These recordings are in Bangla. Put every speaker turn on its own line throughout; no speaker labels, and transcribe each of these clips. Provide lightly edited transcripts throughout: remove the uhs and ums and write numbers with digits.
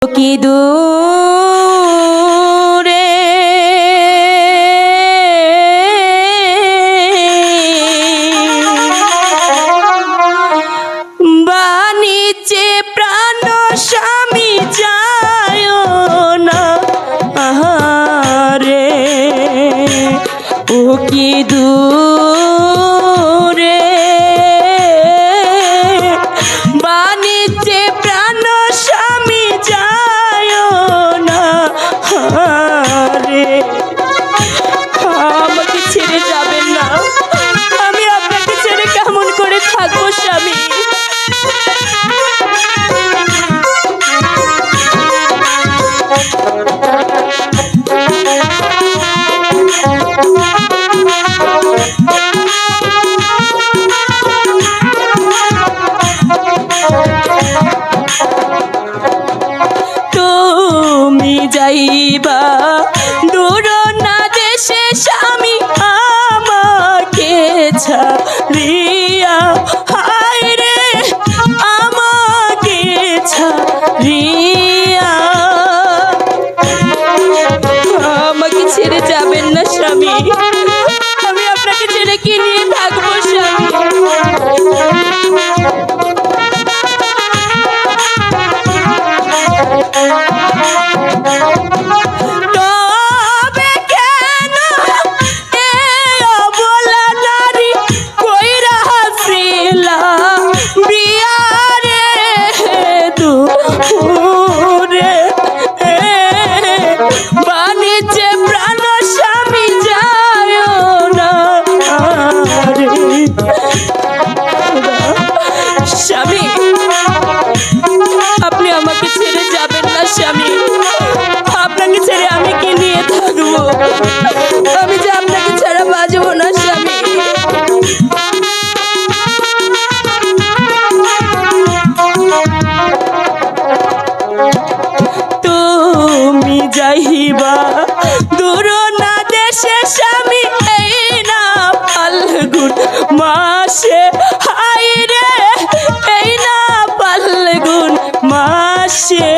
কি দূরে বানিচে প্রাণ স্বামী যায় না আহারে ও কি দূরে বানিচে প্রাণ স্বামী যায় না আহারে আমাকে ছেড়ে যাবেন না। আমি আপনাকে ছেড়ে কেমন করে থাকবো স্বামী? তুমি যাইবা দূর না দেশে স্বামী আমাকে ছাড়িয়া, হায় রে আমাকে ছাড়িয়া। আমাকে ছেড়ে যাবেন না স্বামী, আমি আপনাকে ছেড়ে কি নিয়ে থাকবো স্বামী? তবে কেন এই অবলা নারী কইরা হাসিলা বিয়া রে দূরে বানিচে প্রাণ স্বামী যায় না রে স্বামী। আপনি আমাকে ছেড়ে যাবেন না স্বামী, আপনাকে ছেড়ে আমি কি নিয়ে থাকবো? আমি যে আপনাকে ছাড়া বাঁচবো না স্বামী। তুমি যাইবা দূর না দেশে স্বামী এই না ফাল্গুন মাসে, হায় রে এই না ফাল্গুন মাসে।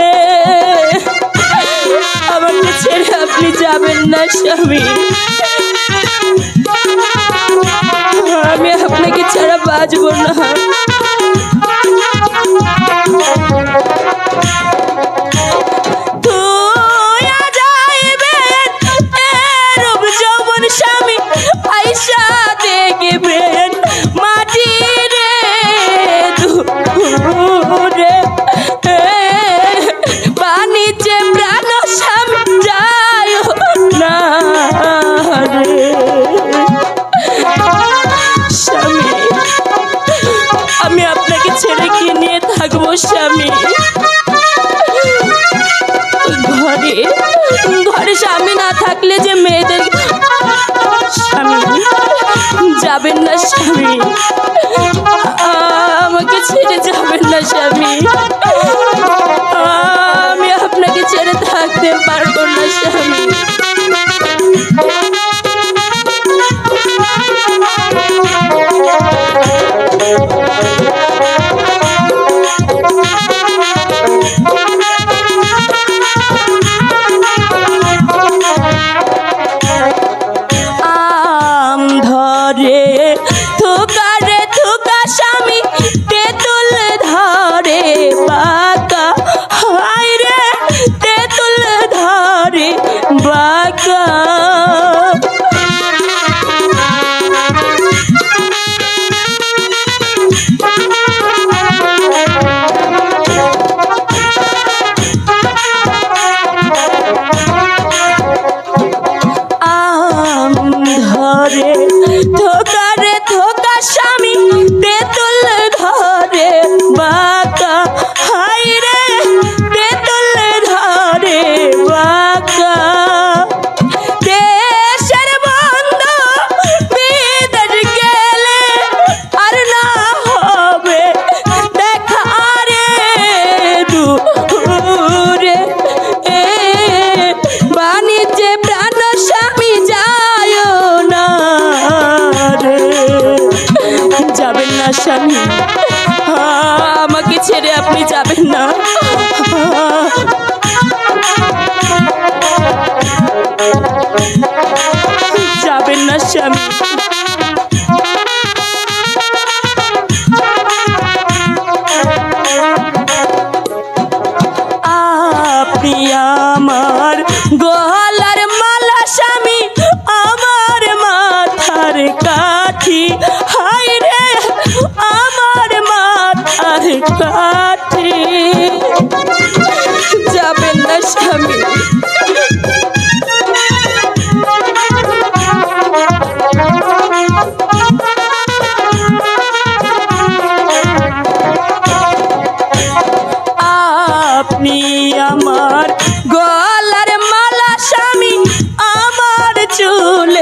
আমাকে ছেড়ে আপনি যাবেন না স্বামী, আমি আপনাকে ছাড়া বাঁচবো না। স্বামী আইসা দেখবেন মাটি রে দূরে বানিচে প্রাণ স্বামী যায় না রে স্বামী। আমি আপনাকে ছেড়ে কি নিয়ে থাকবো স্বামী? ঘরে ঘরে স্বামী না থাকলে যে মেয়েদের স্বামী যাবেন না স্বামী, আমাকে ছেড়ে যাবেন না স্বামী, আমি আপনাকে ছেড়ে থাকতে পারবো না স্বামী। ধরে থোকা স্বামী তেঁতুল ধরে বাঁকা, হায় রে তেঁতুল ধরে বাঁকা। ধরে ধোকারে ধোকা স্বামী তেঁতুল ধরে বাঁকা, হায় রে তেঁতুল ধরে বাঁকা। দেশের বন্ধু বিদেশ গেলে আর না হবে দেখা রে দূরে বানিচে প্রাণ স্বামী যায় না রে। যাবেন না স্বামী, আমাকে ছেড়ে আপনি যাবেন না। আমার গলার মালা স্বামী আমার চুলে